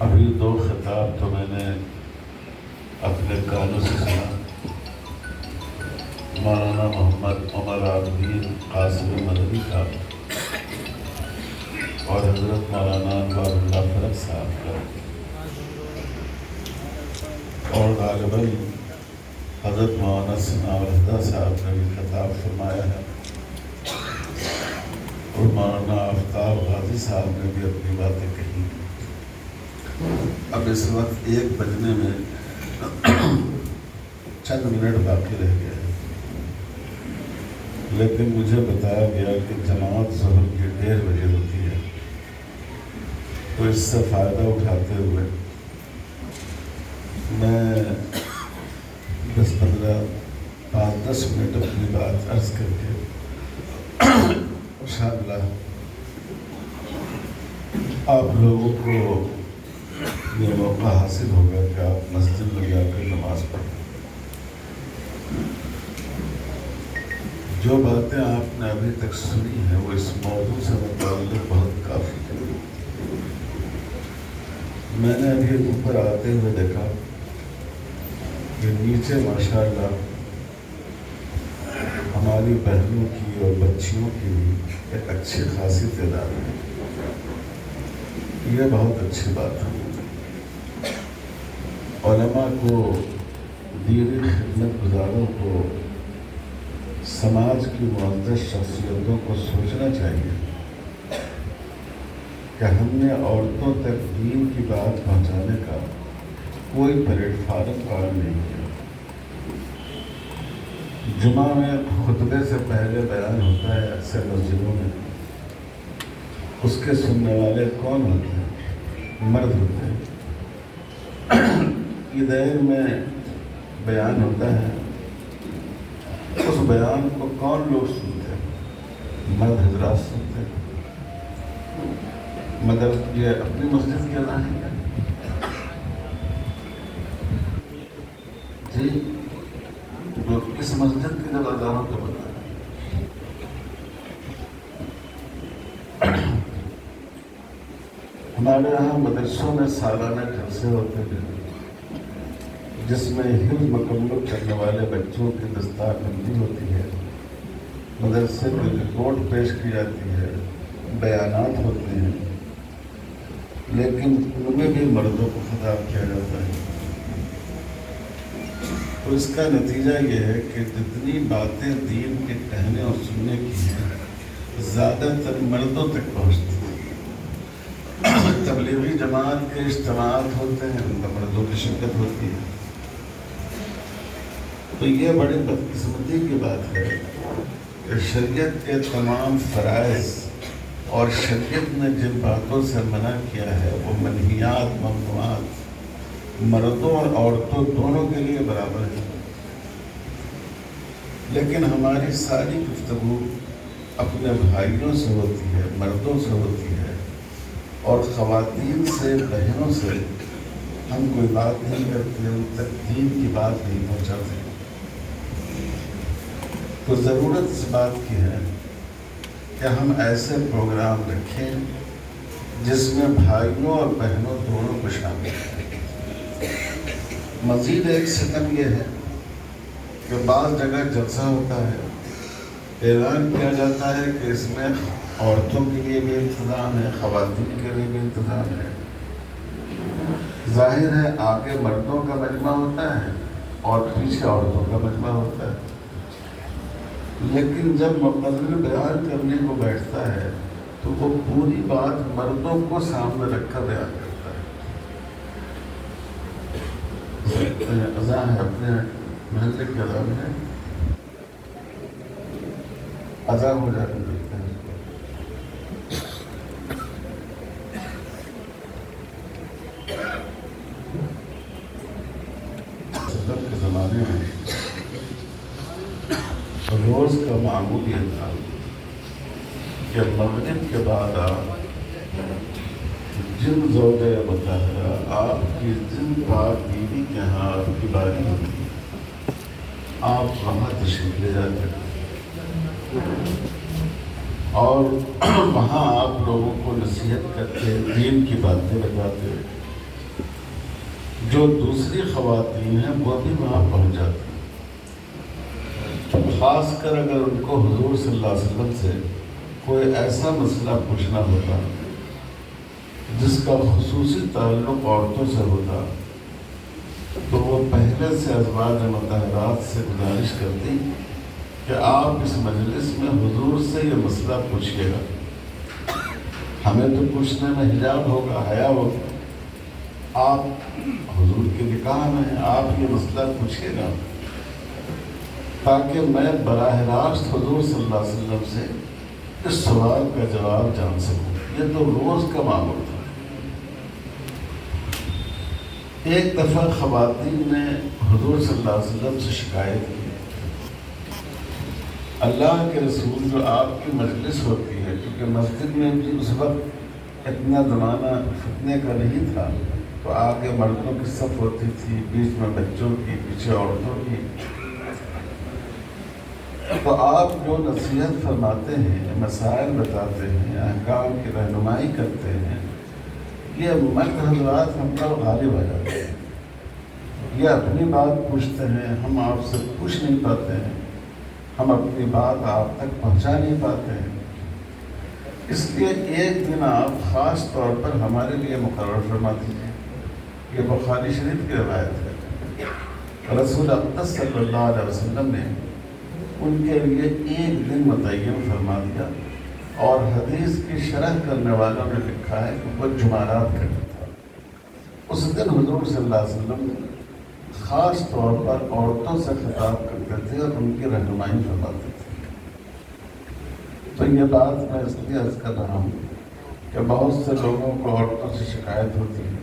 ابھی 2 خطاب تو میں نے اپنے کانوں سے سنا. مولانا محمد عمر عابدین قاسم مدنی صاحب اور حضرت مولانا انوار اللہ فرق صاحب کا، اور غالباً حضرت مولانا ثناء الہدیٰ صاحب نے بھی خطاب فرمایا ہے، اور مولانا آفتاب غازی صاحب نے بھی اپنی باتیں کہی. اب اس وقت 1 بجنے میں چند منٹ باقی رہ گئے ہیں، لیکن مجھے بتایا گیا کہ جماعت ظہر کی 1:30 بجے ہوتی ہے، تو اس سے فائدہ اٹھاتے ہوئے میں 5-10 منٹ اپنی بات عرض کر کے انشاءاللہ آپ لوگوں کو یہ موقع حاصل ہوگا کہ آپ مسجد میں جا کر نماز پڑھیں. جو باتیں آپ نے ابھی تک سنی ہیں وہ اس موضوع سے متعلق بہت کافی ہے. میں نے ابھی اوپر آتے ہوئے دیکھا کہ نیچے ماشاءاللہ ہماری بہنوں کی اور بچیوں کی بھی ایک اچھی خاصی تعداد ہے. یہ بہت اچھی بات ہے. علماء کو، دینی خدمت گزاروں کو، سماج کی معزز شخصیتوں کو سوچنا چاہیے کہ ہم نے عورتوں تک دین کی بات پہنچانے کا کوئی پلیٹ فارم قائم نہیں کیا. جمعہ میں خطبے سے پہلے بیان ہوتا ہے اکثر مسجدوں میں. اس کے سننے والے کون ہوتے ہیں؟ مرد ہوتے ہیں. عیدین میں بیان ہوتا ہے، اس بیان کو کون لوگ سنتے ہیں؟ مرد حضرات سنتے ہیں. مگر یہ اپنی مسجد کے اذان ہے جی، جو اس مسجد کی جب اذانوں کو بتا ہمارے یہاں مدرسوں میں سالانہ جلسے ہوتے ہیں جس میں حفظ مکمل کرنے والے بچوں کی دستار بندی ہوتی ہے، مدرسے میں رپورٹ پیش کی جاتی ہے، بیانات ہوتے ہیں، لیکن ان میں بھی مردوں کو خطاب کیا جاتا ہے. تو اس کا نتیجہ یہ ہے کہ جتنی باتیں دین کے کہنے اور سننے کی ہیں زیادہ تر مردوں تک پہنچتی ہیں. تبلیغی جماعت کے اجتماعات ہوتے ہیں، ان میں مردوں کی شرکت ہوتی ہے. تو یہ بڑی بدقسمتی کی بات ہے کہ شریعت کے تمام فرائض اور شریعت نے جن باتوں سے منع کیا ہے وہ منہیات، ممنوعات مردوں اور عورتوں دونوں کے لیے برابر ہے. لیکن ہماری ساری گفتگو اپنے بھائیوں سے ہوتی ہے، مردوں سے ہوتی ہے، اور خواتین سے، بہنوں سے ہم کوئی بات نہیں کرتے، ان تک دین کی بات نہیں پہنچاتے. تو ضرورت اس بات کی ہے کہ ہم ایسے پروگرام رکھیں جس میں بھائیوں اور بہنوں دونوں کو شامل کریں. مزید ایک ستم یہ ہے کہ بعض جگہ جلسہ ہوتا ہے، اعلان کیا جاتا ہے کہ اس میں عورتوں کے لیے بھی انتظام ہے، خواتین کے لیے بھی انتظام ہے. ظاہر ہے آگے مردوں کا مجمع ہوتا ہے اور پیچھے عورتوں کا مجمع ہوتا ہے، لیکن جب مقرر بیان کرنے کو بیٹھتا ہے تو وہ پوری بات مردوں کو سامنے رکھ کر بیان کرتا ہے. اذان ہے، اپنے محلے کے اذان ہے، اذان ہو جاتی ہے. صدر کے زمانے میں روز کا معمول یہ تھا کہ مغرب کے بعد آپ جن زوجہ مطہرہ، آپ کی جن پاک بیوی کے ہاں آپ کی باری ہوتی آپ وہاں تشریف لے جاتے اور وہاں آپ لوگوں کو نصیحت کرتے، دین کی باتیں بتاتے، جو دوسری خواتین ہیں وہ بھی وہاں پہنچ جاتی ہیں، خاص کر اگر ان کو حضور صلی اللہ علیہ وسلم سے کوئی ایسا مسئلہ پوچھنا ہوتا جس کا خصوصی تعلق عورتوں سے ہوتا تو وہ پہلے سے ازواج مطہرات سے گزارش کرتی کہ آپ اس مجلس میں حضور سے یہ مسئلہ پوچھیے گا، ہمیں تو پوچھنے میں حجاب ہوگا، حیا ہوگا، آپ حضور کے نکاح میں آپ یہ مسئلہ پوچھیے گا تاکہ میں براہ راست حضور صلی اللہ علیہ وسلم سے اس سوال کا جواب جان سکوں۔ یہ تو روز کا معمول تھا۔ ایک دفعہ خواتین نے حضور صلی اللہ علیہ وسلم سے شکایت کی، اللہ کے رسول جو آپ کی مجلس ہوتی ہے، کیونکہ مسجد میں بھی اس وقت اتنا زمانہ فتنے کا نہیں تھا، تو آگے مردوں کی صف ہوتی تھی، بیچ میں بچوں کی، پیچھے عورتوں کی، تو آپ جو نصیحت فرماتے ہیں، مسائل بتاتے ہیں، احکام کی رہنمائی کرتے ہیں، یہ مرد حضرات ہم پر غالب آ جاتے ہیں، یہ اپنی بات پوچھتے ہیں، ہم آپ سے پوچھ نہیں پاتے ہیں، ہم اپنی بات آپ تک پہنچا نہیں پاتے ہیں، اس لیے ایک دن آپ خاص طور پر ہمارے لیے مقرر فرما دیجیے۔ یہ بخاری شریف کی روایت ہے، رسول اقدس صلی اللہ علیہ وسلم نے ان کے لیے ایک دن متعین فرما دیا، اور حدیث کی شرح کرنے والوں نے لکھا ہے کہ وہ جمعرات کا دن تھا۔ اس دن حضور صلی اللہ علیہ وسلم خاص طور پر عورتوں سے خطاب کرتے تھے اور ان کی رہنمائی فرماتے تھے۔ تو یہ بات میں اس لیے عرض کر رہا ہوں کہ بہت سے لوگوں کو عورتوں سے شکایت ہوتی ہے،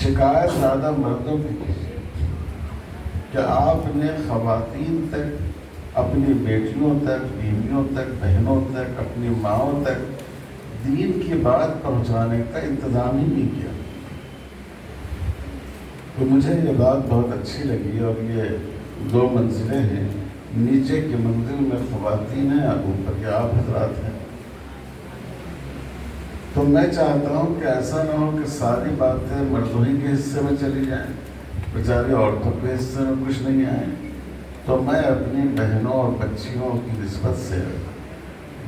شکایت زیادہ مردوں کی کہ آپ نے خواتین تک، اپنی بیٹیوں تک، بیویوں تک، بہنوں تک، اپنی ماؤں تک دین کی بات پہنچانے کا انتظام ہی نہیں کیا۔ تو مجھے یہ بات بہت اچھی لگی، اور یہ 2 منزلیں ہیں، نیچے کی منزل میں خواتین ہیں، اوپر کے آپ حضرات ہیں۔ تو میں چاہتا ہوں کہ ایسا نہ ہو کہ ساری باتیں مردوں ہی کے حصے میں چلی جائیں، بیچاری عورتوں کے حصے میں کچھ نہیں آئے۔ تو میں اپنی بہنوں اور بچیوں کی نسبت سے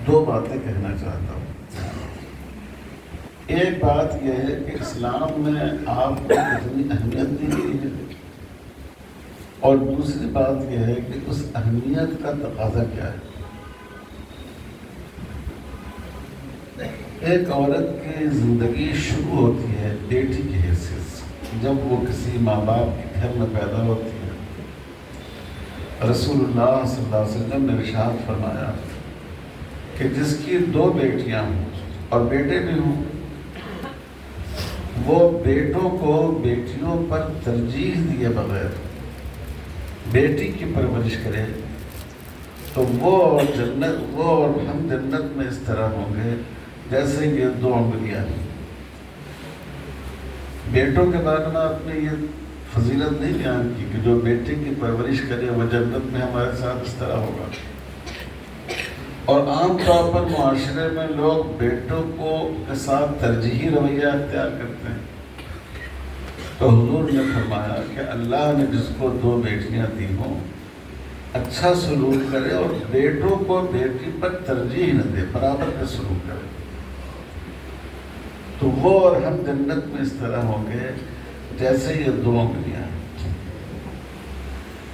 2 باتیں کہنا چاہتا ہوں۔ ایک بات یہ ہے کہ اسلام میں آپ کو کتنی اہمیت دی گئی ہے، اور دوسری بات یہ ہے کہ اس اہمیت کا تقاضا کیا ہے۔ ایک عورت کی زندگی شروع ہوتی ہے بیٹی کی حیثیت سے، جب وہ کسی ماں باپ کے گھر میں پیدا ہوتی ہے۔ رسول اللہ صلی اللہ علیہ وسلم نے ارشاد فرمایا کہ جس کی 2 بیٹیاں ہوں اور بیٹے بھی ہوں، وہ بیٹوں کو بیٹیوں پر ترجیح دیے بغیر بیٹی کی پرورش کرے تو وہ اور ہم جنت میں اس طرح ہوں گے جیسے یہ 2 انگلیاں ہیں۔ بیٹوں کے بارے میں آپ نے یہ فضیلت نہیں بیان کی کہ جو بیٹے کی پرورش کرے وہ جنت میں ہمارے ساتھ اس طرح ہوگا۔ اور عام طور پر معاشرے میں لوگ بیٹوں کے ساتھ ترجیحی رویہ اختیار کرتے ہیں، تو حضور نے فرمایا کہ اللہ نے جس کو 2 بیٹیاں دی ہوں اچھا سلوک کرے، اور بیٹوں کو بیٹی پر ترجیح نہ دے، برابر کا سلوک کرے، تو وہ اور ہم جنت میں اس طرح ہوں گے جیسے یہ 2 انگلیاں ہیں۔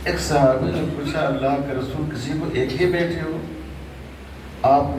ایک صحابی نے پوچھا، اللہ کے رسول کسی کو ایک ہی بیٹے ہو؟ آپ